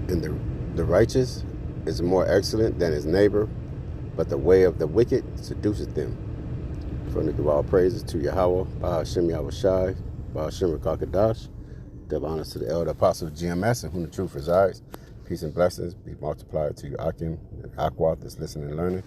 And the righteous is more excellent than his neighbor, but the way of the wicked seduceth them. From the give all praises to Yahweh, Bahashem Yahweh Shai, Bahashem Rakakadash. Give honors to the elder apostle GMS, in whom the truth resides. Peace and blessings be multiplied to you, Akim and Aquath that's listening and learning,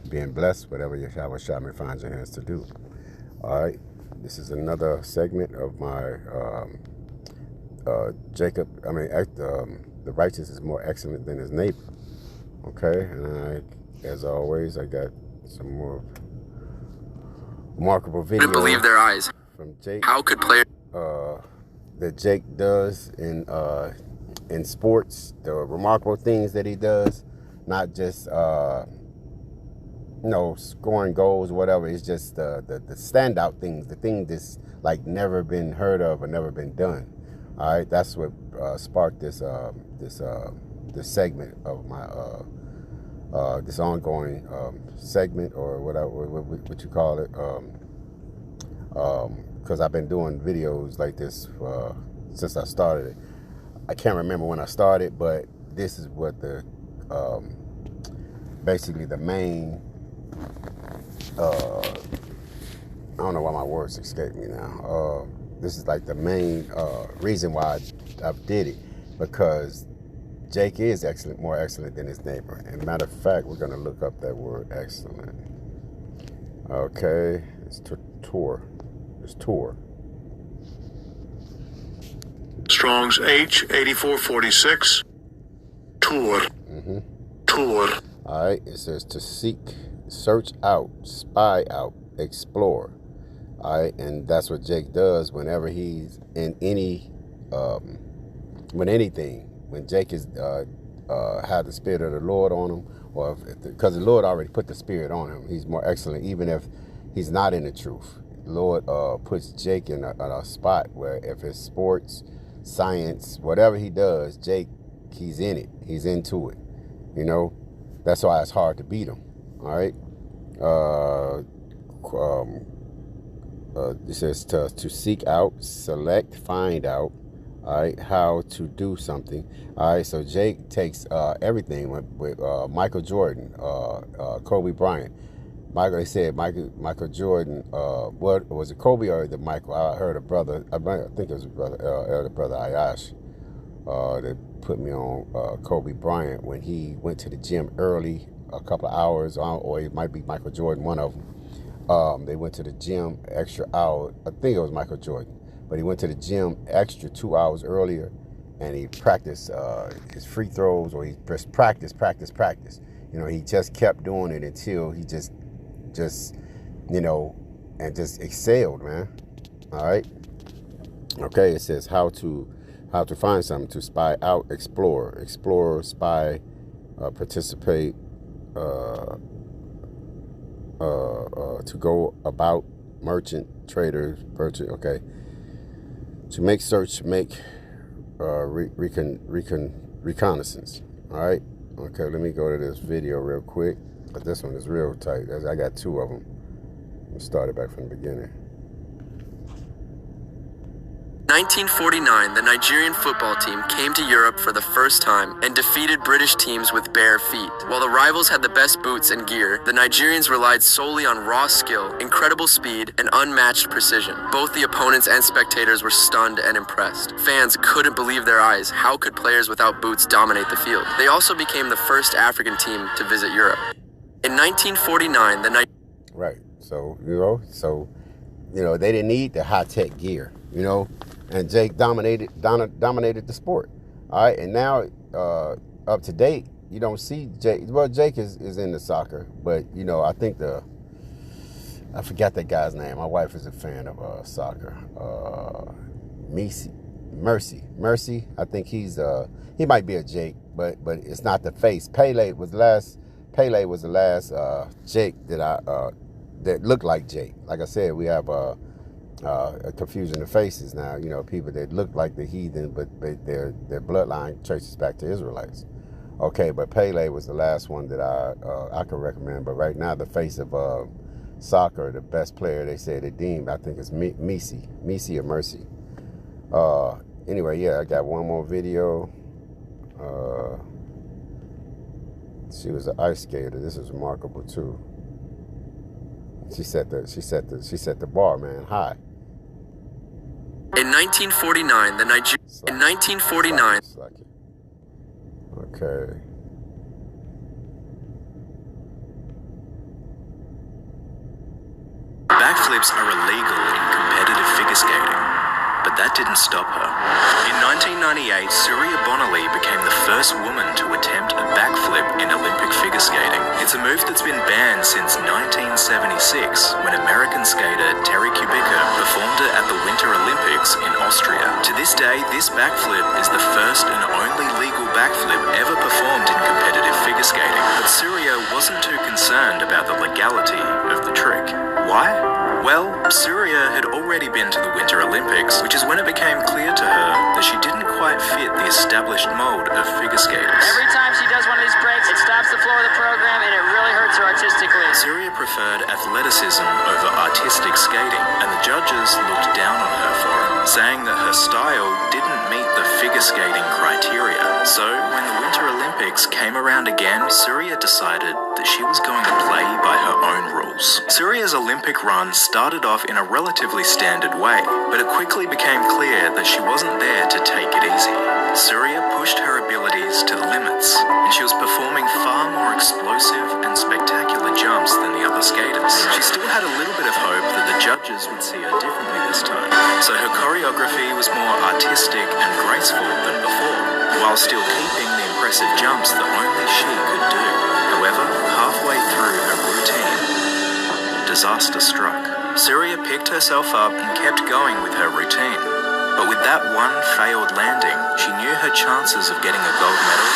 being blessed, whatever Yahweh Shai may find your hands to do. All right, this is another segment of my the righteous is more excellent than his neighbor. Okay, and as always, I got some more remarkable videos. Couldn't believe their eyes. From Jake. How could players that Jake does in sports, the remarkable things that he does, not just scoring goals or whatever. It's just the standout things, the thing that's like never been heard of or never been done. All right, that's what sparked this segment of my this ongoing segment, or what you call it, because I've been doing videos like this since I started it. I can't remember when I started, but this is what the basically the main I don't know why my words escape me now. This is like the main reason why I did it, because Jake is excellent, more excellent than his neighbor. And matter of fact, we're going to look up that word excellent. Okay, it's tour. It's tour. Strong's H8446. Tour. Mm-hmm. Tour. All right, it says to seek, search out, spy out, explore. All right, and that's what Jake does whenever he's in any, when Jake is had the spirit of the Lord on him, or because the Lord already put the spirit on him, he's more excellent, even if he's not in the truth. The Lord puts Jake in a spot where if it's sports, science, whatever he does, Jake, he's in it. He's into it. You know, that's why it's hard to beat him. All right. It says to seek out, select, find out, all right, how to do something. All right, so Jake takes everything with Michael Jordan, Kobe Bryant. They said Michael Jordan, what was it, Kobe or the Michael? I heard a brother, I think it was a brother, elder brother Ayash, that put me on Kobe Bryant when he went to the gym early, a couple of hours, or it might be Michael Jordan, one of them. They went to the gym extra hour. I think it was Michael Jordan, but he went to the gym extra 2 hours earlier, and he practiced his free throws, or he just practice. You know, he just kept doing it until he just and just excelled, man. All right. Okay. It says how to find something, to spy out, explore, spy, participate, to go about, merchant, trader, purchase. Okay. To make search, make reconnaissance. All right. Okay. Let me go to this video real quick. But this one is real tight. I got two of them. Let's start it back from the beginning. 1949, the Nigerian football team came to Europe for the first time and defeated British teams with bare feet. While the rivals had the best boots and gear, the Nigerians relied solely on raw skill, incredible speed, and unmatched precision. Both the opponents and spectators were stunned and impressed. Fans couldn't believe their eyes. How could players without boots dominate the field? They also became the first African team to visit Europe. In 1949, Right. So, they didn't need the high-tech gear, and Jake dominated the sport. All right. And now, up to date, you don't see Jake. Well, Jake is into soccer, but, I think I forgot that guy's name. My wife is a fan of soccer. Mercy. I think he might be a Jake, but it's not the face. Pele was the last Jake that looked like Jake. Like I said, we have a confusion of faces now. People that look like the heathen, but their bloodline traces back to Israelites. Okay, but Pele was the last one that I could recommend. But right now, the face of soccer, the best player they say they deemed, I think, is Messi or Mercy. Anyway, yeah, I got one more video. Uh, she was an ice skater. This is remarkable too. She set the bar, man, high. In 1949, in 1949. Okay. Backflips are illegal in competitive figure skating, but that didn't stop her. In 1998, Surya Bonali became the first woman to attempt a backflip in Olympic figure skating. It's a move that's been banned since 1976, when American skater Terry Kubica performed it at the Winter Olympics in Austria. To this day, this backflip is the first and only legal backflip ever performed in competitive figure skating. But Surya wasn't too concerned about the legality of the trick. Why? Well, Surya had already been to the Winter Olympics, which is when it became clear to her that she didn't quite fit the established mold of figure skaters. Every time she does one of these breaks, it stops the flow of the program and it really hurts her artistically. Surya preferred athleticism over artistic skating, and the judges looked down on her for it, saying that her style didn't meet the figure skating criteria. So, when the Winter Olympics came around again, Surya decided that she was going to play by her own rules. Surya's Olympic run started off in a relatively standard way, but it quickly became clear that she wasn't there to take it easy. Surya pushed her abilities to the limits, and she was performing far more explosive and spectacular jumps than the other skaters. She still had a little bit of hope that the judges would see her differently this time, so her choreography was more artistic and graceful than before, while still keeping the impressive jumps that only she could do. However, halfway through her routine, disaster struck. Surya picked herself up and kept going with her routine. But with that one failed landing, she knew her chances of getting a gold medal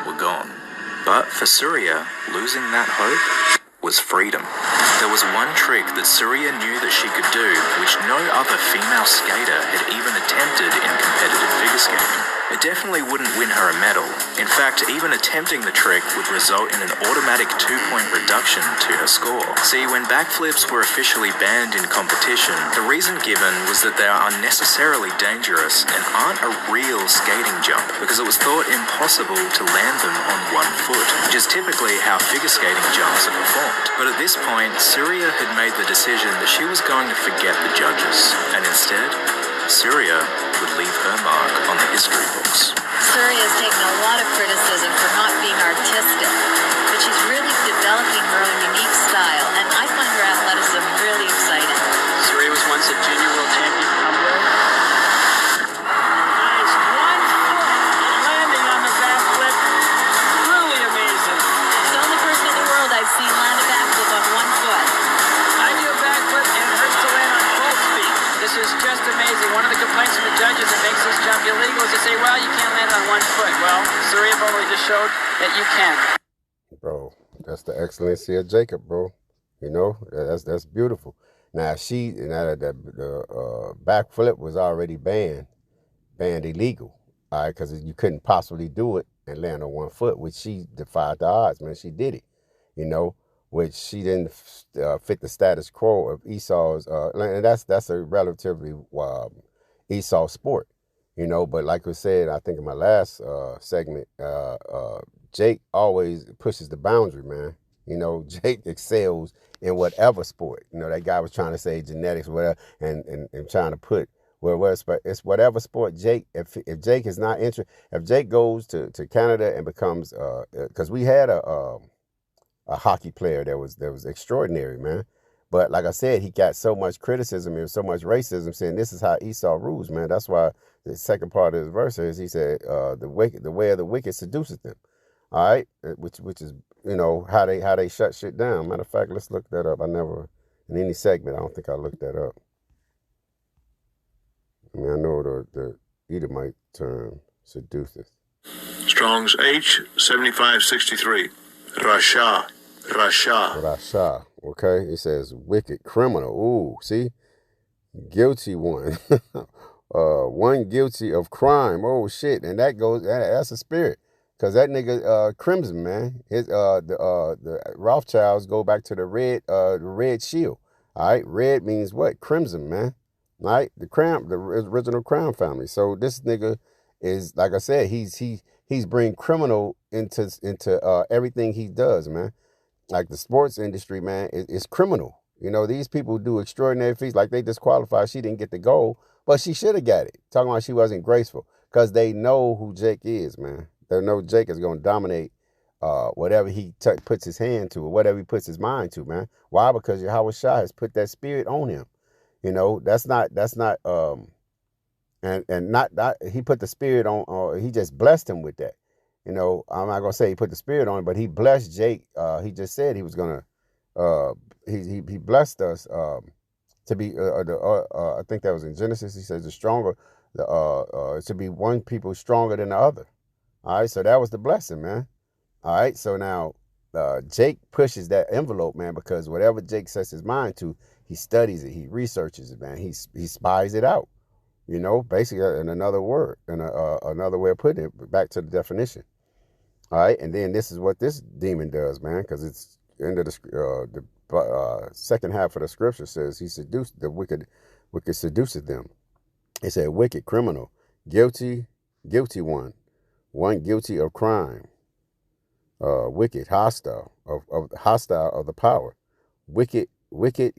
were gone. But for Surya, losing that hope was freedom. There was one trick that Surya knew that she could do, which no other female skater had even attempted in competitive figure skating. It definitely wouldn't win her a medal. In fact, even attempting the trick would result in an automatic 2-point reduction to her score. See, when backflips were officially banned in competition, the reason given was that they are unnecessarily dangerous and aren't a real skating jump, because it was thought impossible to land them on one foot, which is typically how figure skating jumps are performed. But at this point, Surya had made the decision that she was going to forget the judges, and instead, Surya would leave her mark on the history books. Surya has taken a lot of criticism for not being artistic, but she's really developing her own unique style, and I find her athleticism really exciting. Surya was once a junior world champion from Hamburg. Nice 1-foot landing on the backflip. Truly amazing. She's the only person in the world I've seen land a backflip on 1 foot. I do a backflip and it hurts to land on both feet. This is just amazing. One of the complaints from the judges that makes this jump illegal is to say, well, you can't land on 1 foot. Well, Surya Bonali just showed that you can. Bro, that's the excellency of Jacob, bro. You know, that's beautiful. Now the backflip was already banned illegal, all right, because you couldn't possibly do it and land on 1 foot, which she defied the odds, man. She did it, you know, which she didn't fit the status quo of Esau's, and that's a relatively Esau sport, you know. But like we said, I think in my last segment, Jake always pushes the boundary, man. You know, Jake excels in whatever sport. You know, that guy was trying to say genetics, whatever, and trying to put it's whatever sport. Jake, if Jake is not interested, if Jake goes to Canada and becomes, because we had a hockey player that was extraordinary, man. But like I said, he got so much criticism and so much racism, saying this is how Esau rules, man. That's why the second part of his verse is he said, the way of the wicked seduceth them. All right, which is, you know, how they shut shit down. Matter of fact, let's look that up. I never, in any segment, I don't think I looked that up. I mean, I know the Edomite term seduceth. Strong's H 7563. Rasha. Rasha. Okay, it says wicked criminal. Ooh, see, guilty one. One guilty of crime. Oh shit, and that's a spirit. Cause that nigga Crimson, man, the Rothschilds go back to the red shield. All right, red means what? Crimson, man. All right, the original Crown family. So this nigga is, like I said, he he's bring criminal into everything he does, man. Like the sports industry, man, is criminal. You know, these people do extraordinary feats. Like they disqualified. She didn't get the goal, but she should have got it. Talking about she wasn't graceful because they know who Jake is, man. They know Jake is going to dominate whatever he puts his hand to or whatever he puts his mind to, man. Why? Because Yahweh Shai has put that spirit on him. You know, that's not and not he put the spirit on, or he just blessed him with that. You know, I'm not gonna say he put the spirit on him, but he blessed Jake. He just said he was gonna. He blessed us to be. I think that was in Genesis. He says the stronger, to be one people stronger than the other. All right, so that was the blessing, man. All right, so now Jake pushes that envelope, man, because whatever Jake sets his mind to, he studies it, he researches it, man. He spies it out. You know, basically, in another word, in another way of putting it, back to the definition. All right, and then this is what this demon does, man, because it's end of the second half of the scripture says he seduced the wicked seduceth them. It said wicked, criminal, guilty one guilty of crime, wicked, hostile of the power, wicked,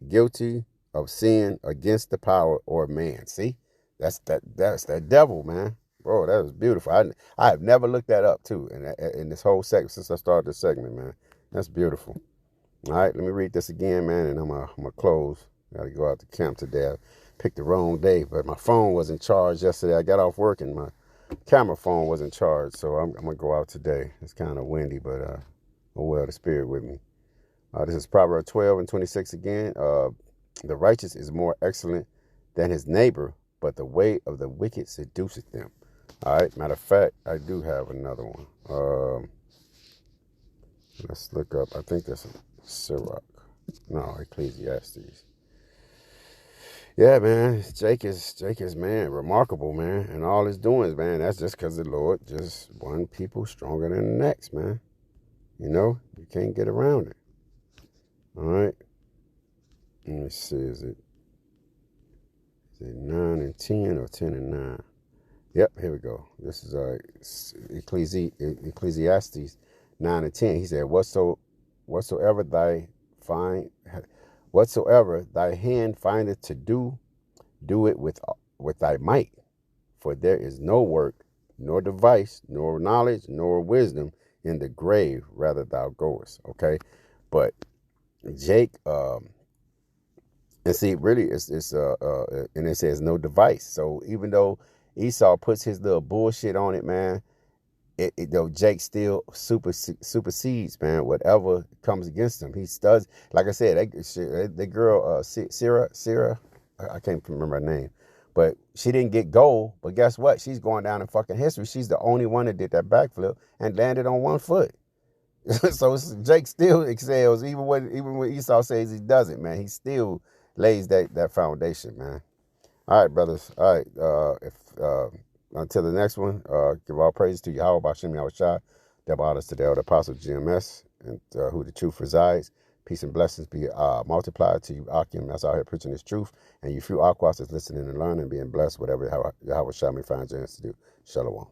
guilty of sin against the power or man. See, that's that devil, man. Bro, that was beautiful. I have never looked that up too in this whole segment since I started this segment, man. That's beautiful. All right, let me read this again, man, and I'm gonna close. Got to go out to camp today. I picked the wrong day, but my phone wasn't charged yesterday. I got off work and my camera phone wasn't charged, so I'm gonna go out today. It's kind of windy, but oh well, the spirit with me. This is Proverbs 12:26 again. The righteous is more excellent than his neighbor, but the way of the wicked seduceth them. All right, matter of fact, I do have another one. Let's look up. I think that's Sirach. No, Ecclesiastes. Yeah, man, Jake is, man, remarkable, man. And all his doings, man, that's just because the Lord just one people stronger than the next, man. You know, you can't get around it. All right. Let me see, is it 9 and 10 or 10 and 9? Yep, here we go. This is Ecclesiastes 9 and 10. He said, whatsoever thy hand findeth to do, do it with thy might. For there is no work, nor device, nor knowledge, nor wisdom in the grave, rather thou goest. Okay, but Jake, and see, really, it's and it says no device. So even though Esau puts his little bullshit on it, man, though Jake still supersedes, man, whatever comes against him. He does, like I said, the girl, Sarah, I can't remember her name, but she didn't get gold. But guess what? She's going down in fucking history. She's the only one that did that backflip and landed on one foot. So Jake still excels, even when Esau says he doesn't, man. He still lays that foundation, man. All right, brothers. All right. Until the next one, give all praise to Yahweh Bashem Yahweh Shai, Devil Others to the Elder Apostle GMS, and who the truth resides. Peace and blessings be multiplied to you, Akim, that's out here preaching this truth, and you few Aquas that's listening and learning and being blessed, whatever Yahweh Shai may find chance to do. Shalom.